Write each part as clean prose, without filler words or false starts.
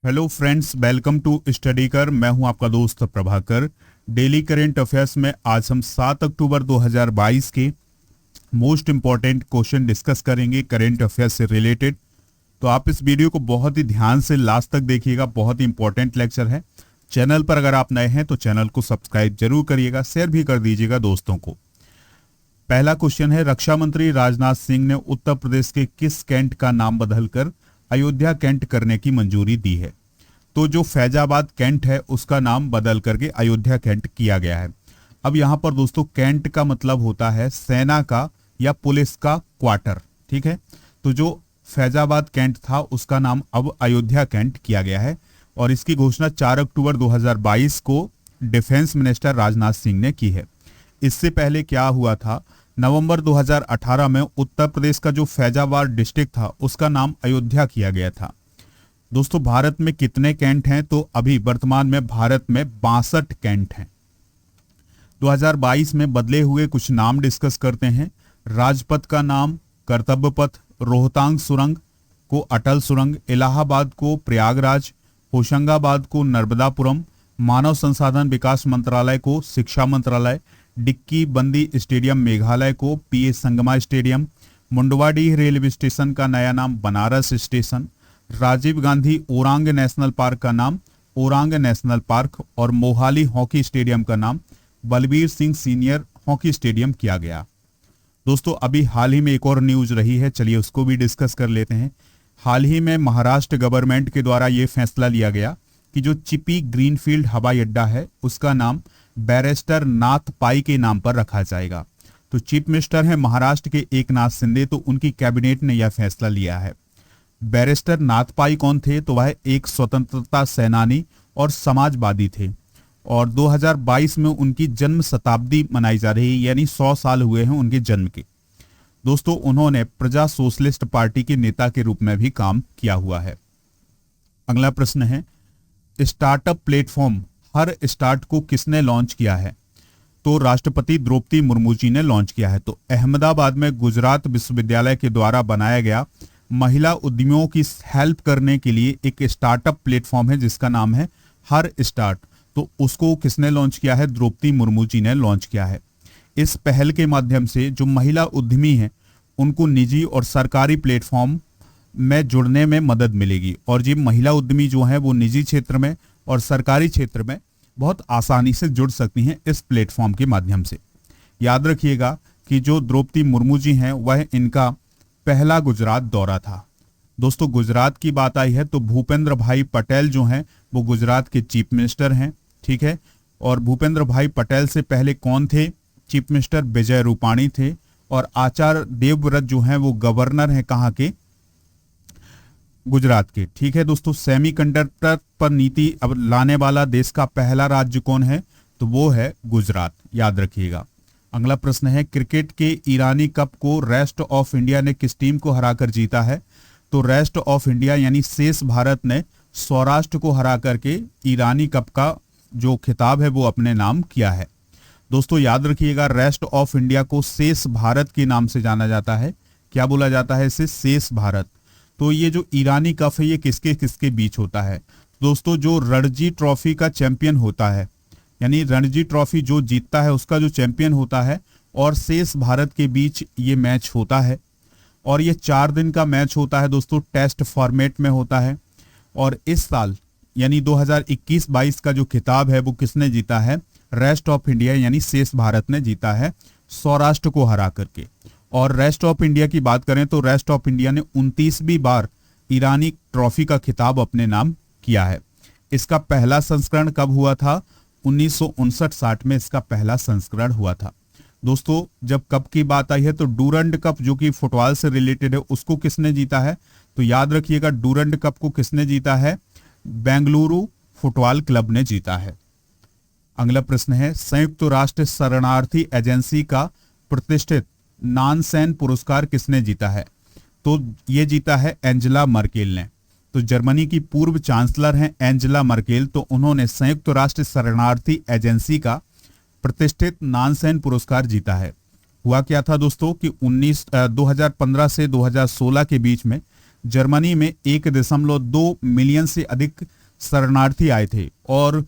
Hello friends, welcome to study कर। मैं हूं आपका दोस्त प्रभाकर। डेली करेंट अफेयर्स में आज हम 7 अक्टूबर 2022 के मोस्ट इंपॉर्टेंट क्वेश्चन डिस्कस करेंगे करेंट अफेयर्स से रिलेटेड। तो आप इस वीडियो को बहुत ही ध्यान से लास्ट तक देखिएगा, बहुत ही इंपॉर्टेंट लेक्चर है। चैनल पर अगर आप नए हैं तो चैनल को सब्सक्राइब जरूर करिएगा, शेयर भी कर दीजिएगा दोस्तों को। पहला क्वेश्चन है, रक्षा मंत्री राजनाथ सिंह ने उत्तर प्रदेश के किस कैंट का नाम बदलकर अयोध्या कैंट करने की मंजूरी दी है? तो जो फैजाबाद कैंट है उसका नाम बदल करके अयोध्या कैंट किया गया है। अब यहाँ पर दोस्तों कैंट का मतलब होता है सेना का या पुलिस का क्वार्टर, ठीक है। तो जो फैजाबाद कैंट था उसका नाम अब अयोध्या कैंट किया गया है और इसकी घोषणा 4 अक्टूबर 2022 को डिफेंस मिनिस्टर राजनाथ सिंह ने की है। इससे पहले क्या हुआ था, नवंबर 2018 में उत्तर प्रदेश का जो फैजाबाद डिस्ट्रिक्ट था उसका नाम अयोध्या किया गया था। दोस्तों भारत में कितने कैंट हैं? तो अभी वर्तमान में भारत में 62 कैंट हैं। 2022 में बदले हुए कुछ नाम डिस्कस करते हैं। राजपथ का नाम कर्तव्य पथ, रोहतांग सुरंग को अटल सुरंग, इलाहाबाद को प्रयागराज, होशंगाबाद को नर्मदापुरम, मानव संसाधन विकास मंत्रालय को शिक्षा मंत्रालय, डिक्की बंदी स्टेडियम मेघालय को PA Sangma stadium, Mundwadih railway station का नया नाम Banaras station, Rajiv Gandhi Orang national park का नाम ओरांग नेशनल पार्क और मोहाली हॉकी स्टेडियम का नाम Balbir Singh senior hockey stadium किया गया। दोस्तों अभी हाल ही में एक और न्यूज रही है, चलिए उसको भी डिस्कस कर लेते हैं। हाल ही में महाराष्ट्र गवर्नमेंट के द्वारा ये फैसला लिया गया कि जो चिपी ग्रीनफील्ड हवाई अड्डा है उसका नाम बैरिस्टर नाथ पाई के नाम पर रखा जाएगा। तो चीफ मिनिस्टर हैं महाराष्ट्र के एकनाथ शिंदे, तो उनकी कैबिनेट ने यह फैसला लिया है। बैरिस्टर नाथ पाई कौन थे? तो वह एक स्वतंत्रता सेनानी और समाजवादी थे और 2022 में उनकी जन्म शताब्दी मनाई जा रही है, यानी 100 साल हुए हैं उनके जन्म के। दोस्तों उन्होंने प्रजा सोशलिस्ट पार्टी के नेता के रूप में भी काम किया हुआ है। अगला प्रश्न है, स्टार्टअप प्लेटफॉर्म हर स्टार्ट को किसने लॉन्च किया है? तो राष्ट्रपति द्रौपदी मुर्मू जी ने लॉन्च किया है। तो अहमदाबाद में गुजरात विश्वविद्यालय के द्वारा बनाया गया महिला उद्यमियों की हेल्प करने के लिए एक स्टार्टअप प्लेटफॉर्म है जिसका नाम है हर स्टार्ट। तो उसको किसने लॉन्च किया है? द्रौपदी मुर्मू जी ने लॉन्च किया है। इस पहल के माध्यम से जो महिला उद्यमी हैं उनको निजी और सरकारी प्लेटफॉर्म में जुड़ने में मदद मिलेगी और ये महिला उद्यमी जो है वो निजी क्षेत्र में और सरकारी क्षेत्र में बहुत आसानी से जुड़ सकती हैं इस प्लेटफॉर्म के माध्यम से। याद रखिएगा कि जो द्रौपदी मुर्मू जी हैं वह इनका पहला गुजरात दौरा था। दोस्तों गुजरात की बात आई है तो भूपेंद्र भाई पटेल जो हैं वो गुजरात के चीफ मिनिस्टर हैं, ठीक है। और भूपेंद्र भाई पटेल से पहले कौन थे? चीफ मिनिस्टर विजय रूपाणी थे और आचार्य देवव्रत जो हैं वो गवर्नर हैं कहाँ के? गुजरात के, ठीक है। दोस्तों सेमीकंडक्टर पर नीति अब लाने वाला देश का पहला राज्य कौन है? तो वो है गुजरात, याद रखिएगा। अगला प्रश्न है, क्रिकेट के ईरानी कप को रेस्ट ऑफ इंडिया ने किस टीम को हराकर जीता है? तो रेस्ट ऑफ इंडिया यानी शेष भारत ने सौराष्ट्र को हरा करके ईरानी कप का जो खिताब है वो अपने नाम किया है। दोस्तों याद रखिएगा रेस्ट ऑफ इंडिया को शेष भारत के नाम से जाना जाता है। क्या बोला जाता है इसे? शेष भारत। तो ये जो ईरानी कप है ये किसके किसके बीच होता है? दोस्तों जो रणजी ट्रॉफी का चैंपियन होता है, यानी रणजी ट्रॉफी जो जीतता है उसका जो चैंपियन होता है और शेष भारत के बीच ये मैच होता है और ये 4 दिन का मैच होता है दोस्तों, टेस्ट फॉर्मेट में होता है। और इस साल यानी 2021-22 का जो खिताब है वो किसने जीता है? रेस्ट ऑफ इंडिया यानी शेष भारत ने जीता है सौराष्ट्र को हरा करके। और रेस्ट ऑफ इंडिया की बात करें तो रेस्ट ऑफ इंडिया ने 29वीं बार ईरानी ट्रॉफी का खिताब अपने नाम किया है। इसका पहला संस्करण कब हुआ था? 1959-60 में इसका पहला संस्करण हुआ था। दोस्तों जब कप की बात आई है तो डूरंड कप जो कि फुटबॉल से रिलेटेड है उसको किसने जीता है? तो याद रखिएगा डूरंड कप को किसने जीता है? बेंगलुरु फुटबॉल क्लब ने जीता है। अगला प्रश्न है, संयुक्त राष्ट्र शरणार्थी एजेंसी का प्रतिष्ठित नानसेन पुरस्कार किसने जीता है? तो ये जीता है एंजेला मर्केल ने। तो जर्मनी की पूर्व चांसलर हैं एंजेला मर्केल, तो उन्होंने संयुक्त राष्ट्र शरणार्थी एजेंसी का प्रतिष्ठित नानसेन पुरस्कार जीता है। हुआ क्या था दोस्तों कि 2015 से 2016 के बीच में जर्मनी में 1.2 मिलियन से अधिक शरणार्थी आए थे और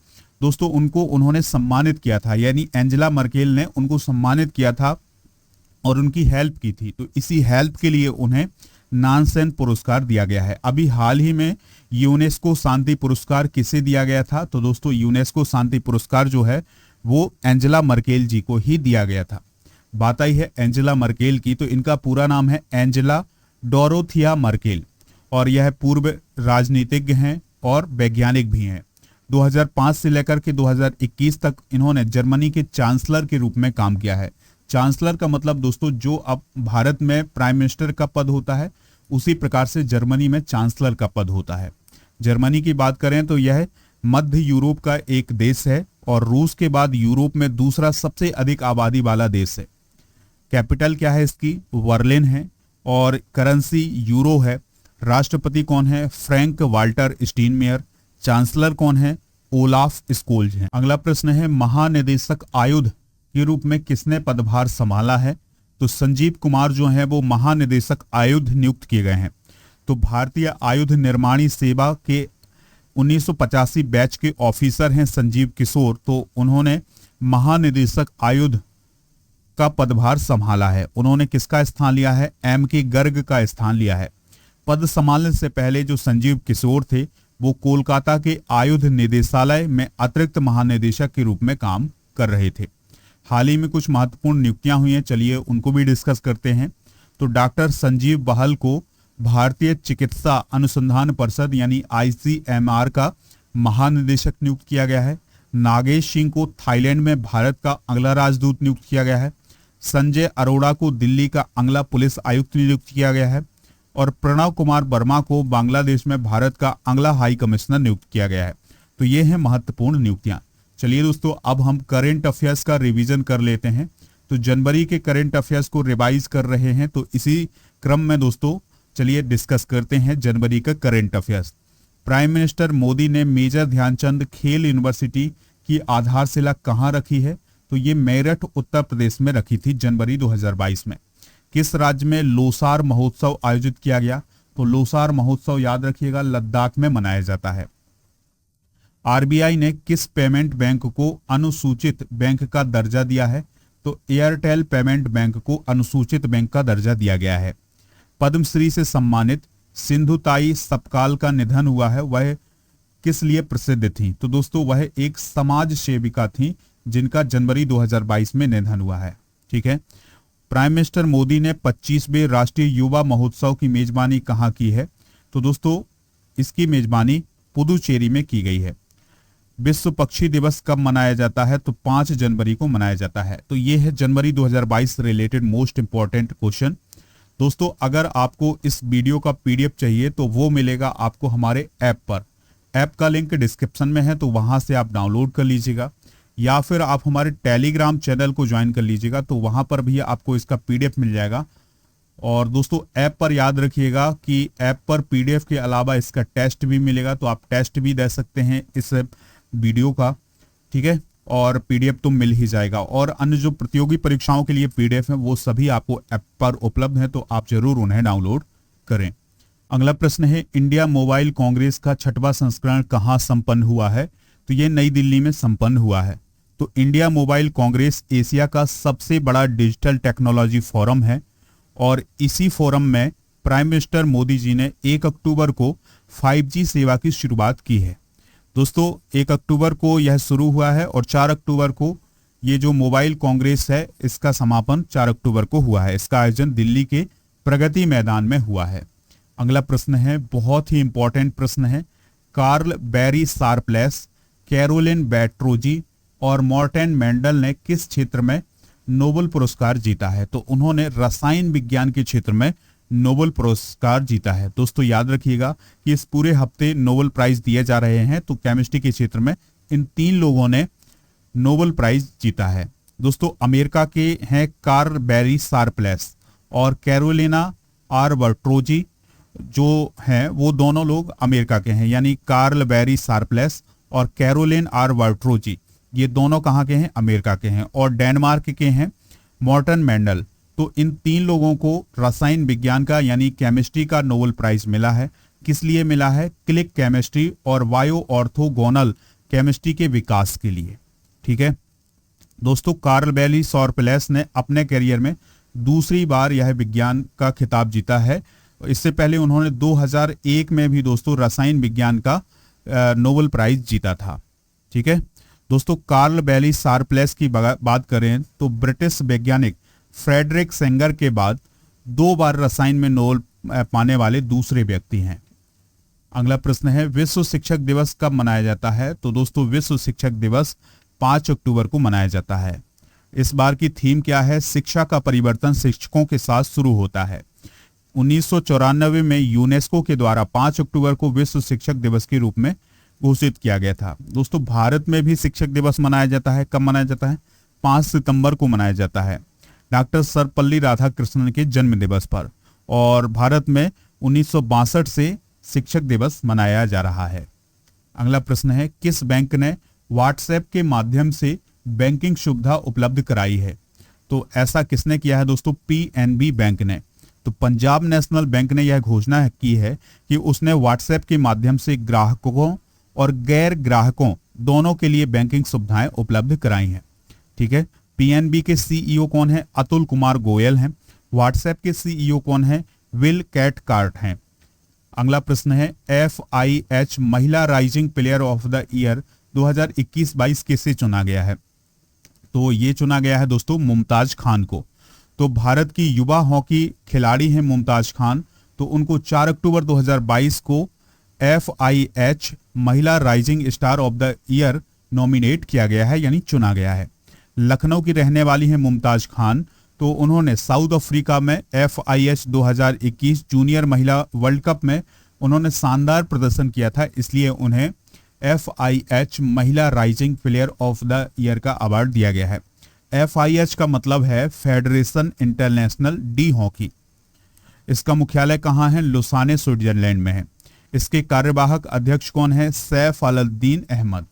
दोस्तों उनको उन्होंने सम्मानित किया था, यानी एंजेला मर्केल ने उनको सम्मानित किया था और उनकी हेल्प की थी। तो इसी हेल्प के लिए उन्हें नानसेन पुरस्कार दिया गया है। अभी हाल ही में यूनेस्को शांति पुरस्कार किसे दिया गया था? तो दोस्तों यूनेस्को शांति पुरस्कार जो है वो एंजेला मर्केल जी को ही दिया गया था। बात आई है एंजेला मर्केल की, तो इनका पूरा नाम है एंजेला डोरोथिया मर्केल और यह पूर्व राजनीतिज्ञ हैं और वैज्ञानिक भी हैं। 2005 से लेकर के 2021 तक इन्होंने जर्मनी के चांसलर के रूप में काम किया है। चांसलर का मतलब दोस्तों जो अब भारत में प्राइम मिनिस्टर का पद होता है, उसी प्रकार से जर्मनी में चांसलर का पद होता है। जर्मनी की बात करें तो यह मध्य यूरोप का एक देश है और रूस के बाद यूरोप में दूसरा सबसे अधिक आबादी वाला देश है। कैपिटल क्या है इसकी? बर्लिन है और करेंसी यूरो है। राष्ट्रपति कौन है? Frank Walter स्टीनमेयर। चांसलर कौन है? ओलाफ स्कोल्ज हैं। अगला प्रश्न है महानिदेशक आयुध के रूप में किसने पदभार संभाला है? तो संजीव कुमार जो हैं वो महानिदेशक आयुध नियुक्त किए गए हैं। तो भारतीय आयुध निर्माणी सेवा के 1985 बैच के ऑफिसर हैं संजीव किशोर, तो उन्होंने महानिदेशक आयुध का पदभार संभाला है। उन्होंने किसका स्थान लिया है? एम के गर्ग का स्थान लिया है। पद संभालने से पहले जो संजीव किशोर थे वो कोलकाता के आयुध निदेशालय में अतिरिक्त महानिदेशक के रूप में काम कर रहे थे। हाल ही में कुछ महत्वपूर्ण नियुक्तियां हुई हैं, चलिए उनको भी डिस्कस करते हैं। तो डॉक्टर संजीव बहल को भारतीय चिकित्सा अनुसंधान परिषद यानी ICMR का महानिदेशक नियुक्त किया गया है। नागेश सिंह को थाईलैंड में भारत का अगला राजदूत नियुक्त किया गया है। संजय अरोड़ा को दिल्ली का अगला पुलिस आयुक्त नियुक्त किया गया है और प्रणव कुमार वर्मा को बांग्लादेश में भारत का अगला हाई कमिश्नर नियुक्त किया गया है। तो ये हैं महत्वपूर्ण नियुक्तियां। चलिए दोस्तों अब हम करंट अफेयर्स का रिवीजन कर लेते हैं। तो जनवरी के करंट अफेयर्स को रिवाइज कर रहे हैं, तो इसी क्रम में दोस्तों चलिए डिस्कस करते हैं जनवरी का current affairs. Prime minister Modi ने मेजर ध्यानचंद खेल यूनिवर्सिटी की आधारशिला कहाँ रखी है? तो ये मेरठ उत्तर प्रदेश में रखी थी जनवरी 2022 में। किस राज्य में लोसार महोत्सव आयोजित किया गया? तो लोसार महोत्सव याद रखिएगा लद्दाख में मनाया जाता है। आरबीआई ने किस पेमेंट बैंक को अनुसूचित बैंक का दर्जा दिया है? तो एयरटेल पेमेंट बैंक को अनुसूचित बैंक का दर्जा दिया गया है। पद्मश्री से सम्मानित सिंधुताई सपकाल का निधन हुआ है, वह किस लिए प्रसिद्ध थी? तो दोस्तों वह एक समाज सेविका थी जिनका जनवरी 2022 में निधन हुआ है। ठीक है। प्राइम मिनिस्टर मोदी ने 25वें राष्ट्रीय युवा महोत्सव की मेजबानी कहाँ की है? तो दोस्तों इसकी मेजबानी पुदुचेरी में की गई है। विश्व पक्षी दिवस कब मनाया जाता है? तो 5 जनवरी को मनाया जाता है। तो ये है जनवरी 2022 से रिलेटेड मोस्ट इंपॉर्टेंट क्वेश्चन। दोस्तों अगर आपको इस वीडियो का PDF चाहिए तो वो मिलेगा आपको हमारे ऐप पर। ऐप का लिंक डिस्क्रिप्शन में है, तो वहां से आप डाउनलोड कर लीजिएगा या फिर आप हमारे टेलीग्राम चैनल को ज्वाइन कर लीजिएगा, तो वहां पर भी आपको इसका PDF मिल जाएगा। और दोस्तों ऐप पर याद रखिएगा कि ऐप पर PDF के अलावा इसका टेस्ट भी मिलेगा, तो आप टेस्ट भी दे सकते हैं इस वीडियो का। ठीक है। और PDF तो मिल ही जाएगा। और अन्य जो प्रतियोगी परीक्षाओं के लिए PDF है वो सभी आपको ऐप पर उपलब्ध है, तो आप जरूर उन्हें डाउनलोड करें। अगला प्रश्न है इंडिया मोबाइल कांग्रेस का 6वां संस्करण कहाँ संपन्न हुआ है? तो ये नई दिल्ली में संपन्न हुआ है। तो इंडिया मोबाइल कांग्रेस एशिया का सबसे बड़ा डिजिटल टेक्नोलॉजी फोरम है और इसी फोरम में प्राइम मिनिस्टर मोदी जी ने 1 अक्टूबर को 5G सेवा की शुरुआत की है। दोस्तों 1 अक्टूबर को यह शुरू हुआ है और 4 अक्टूबर को ये जो मोबाइल कांग्रेस है इसका समापन 4 अक्टूबर को हुआ है। इसका आयोजन दिल्ली के प्रगति मैदान में हुआ है। अगला प्रश्न है बहुत ही इंपॉर्टेंट प्रश्न है। कार्ल बैरी शार्पलेस, कैरोलिन बैट्रोजी और मॉर्टेन मेंडल ने किस क्षेत्र में नोबेल पुरस्कार जीता है? तो उन्होंने रसायन विज्ञान के क्षेत्र में नोबेल पुरस्कार जीता है। दोस्तों याद रखिएगा कि इस पूरे हफ्ते नोबेल प्राइज दिए जा रहे हैं, तो केमिस्ट्री के क्षेत्र में इन 3 लोगों ने नोबेल प्राइज जीता है। दोस्तों अमेरिका के हैं कार्ल बैरी शार्पलेस और कैरोलिना आर बैट्रोजी जो हैं वो दोनों लोग अमेरिका के हैं, यानी कार्ल बैरी शार्पलेस और कैरोलिन आर बैट्रोजी ये दोनों कहाँ के हैं? अमेरिका के हैं। और डेनमार्क के हैं मॉर्टन मेंडल, तो इन 3 लोगों को रसायन विज्ञान का यानी केमिस्ट्री का नोबेल प्राइज मिला है। किस लिए मिला है? क्लिक केमिस्ट्री और बायो ऑर्थोगोनल केमिस्ट्री के विकास के लिए। ठीक है दोस्तों, कार्ल बेली सॉरप्लेस ने अपने करियर में दूसरी बार यह विज्ञान का खिताब जीता है। इससे पहले उन्होंने 2001 में भी दोस्तों रसायन विज्ञान का नोबेल प्राइज जीता था। ठीक है दोस्तों, कार्ल बेली सॉरप्लेस की बात करें तो ब्रिटिश वैज्ञानिक फ्रेडरिक सेंगर के बाद 2 बार रसायन में नोबेल पाने वाले दूसरे व्यक्ति हैं। अगला प्रश्न है, विश्व शिक्षक दिवस कब मनाया जाता है? तो दोस्तों विश्व शिक्षक दिवस 5 अक्टूबर को मनाया जाता है। इस बार की थीम क्या है? शिक्षा का परिवर्तन शिक्षकों के साथ शुरू होता है। 1994 में यूनेस्को के द्वारा 5 अक्टूबर को विश्व शिक्षक दिवस के रूप में घोषित किया गया था। दोस्तों भारत में भी शिक्षक दिवस मनाया जाता है। कब मनाया जाता है? 5 सितंबर को मनाया जाता है, डॉक्टर सर्वपल्ली राधाकृष्णन के जन्म दिवस पर। और भारत में 1962 से शिक्षक दिवस मनाया जा रहा है। अगला प्रश्न है, किस बैंक ने व्हाट्सएप के माध्यम से बैंकिंग सुविधा उपलब्ध कराई है? तो ऐसा किसने किया है दोस्तों? पीएनबी बैंक ने। तो पंजाब नेशनल बैंक ने यह घोषणा की है कि उसने व्हाट्सएप के माध्यम से ग्राहकों और गैर ग्राहकों दोनों के लिए बैंकिंग सुविधाएं उपलब्ध कराई हैं। ठीक है, पीएनबी के सीईओ कौन है? अतुल कुमार गोयल हैं। व्हाट्सएप के सीईओ कौन है? विल कैथकार्ट हैं। अगला प्रश्न है, FIH महिला rising player of the year 2021-22 किसे चुना गया है? तो ये चुना गया है दोस्तों मुमताज खान को। तो भारत की युवा हॉकी खिलाड़ी हैं मुमताज खान, तो उनको 4 अक्टूबर 2022 को FIH महिला rising star of the year nominate किया गया है यानी चुना गया है। लखनऊ की रहने वाली हैं मुमताज खान, तो उन्होंने साउथ अफ्रीका में FIH 2021 जूनियर महिला वर्ल्ड कप में उन्होंने शानदार प्रदर्शन किया था, इसलिए उन्हें FIH महिला rising player of the year का अवार्ड दिया गया है। FIH का मतलब है फेडरेशन इंटरनेशनल डी हॉकी। इसका मुख्यालय कहाँ है? लुसाने स्विट्जरलैंड में है। इसके कार्यवाहक अध्यक्ष कौन है? सैफ अल-दीन अहमद।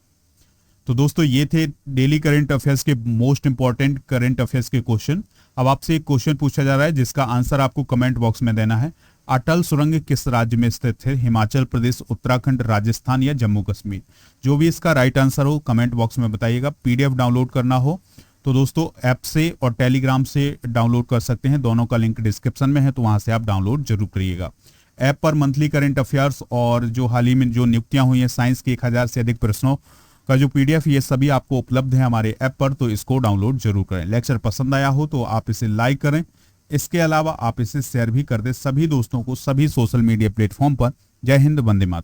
तो दोस्तों ये थे डेली करंट अफेयर्स के मोस्ट इंपॉर्टेंट करंट अफेयर्स के क्वेश्चन। अब आपसे एक क्वेश्चन पूछा जा रहा है जिसका आंसर आपको कमेंट बॉक्स में देना है। अटल सुरंग किस राज्य में स्थित है? हिमाचल प्रदेश, उत्तराखंड, राजस्थान या जम्मू कश्मीर? जो भी इसका राइट आंसर हो कमेंट बॉक्स में बताइएगा। पीडीएफ डाउनलोड करना हो तो दोस्तों ऐप से और टेलीग्राम से डाउनलोड कर सकते हैं, दोनों का लिंक डिस्क्रिप्शन में है, तो वहां से आप डाउनलोड जरूर करिएगा। ऐप पर मंथली करंट अफेयर्स और जो हाल ही में जो नियुक्तियां हुई हैं साइंस के 1000 से अधिक प्रश्नों का जो पीडीएफ, ये सभी आपको उपलब्ध है हमारे ऐप पर, तो इसको डाउनलोड जरूर करें। लेक्चर पसंद आया हो तो आप इसे लाइक करें, इसके अलावा आप इसे शेयर भी कर दें सभी दोस्तों को सभी सोशल मीडिया प्लेटफॉर्म पर। जय हिंद, वंदे मातरम।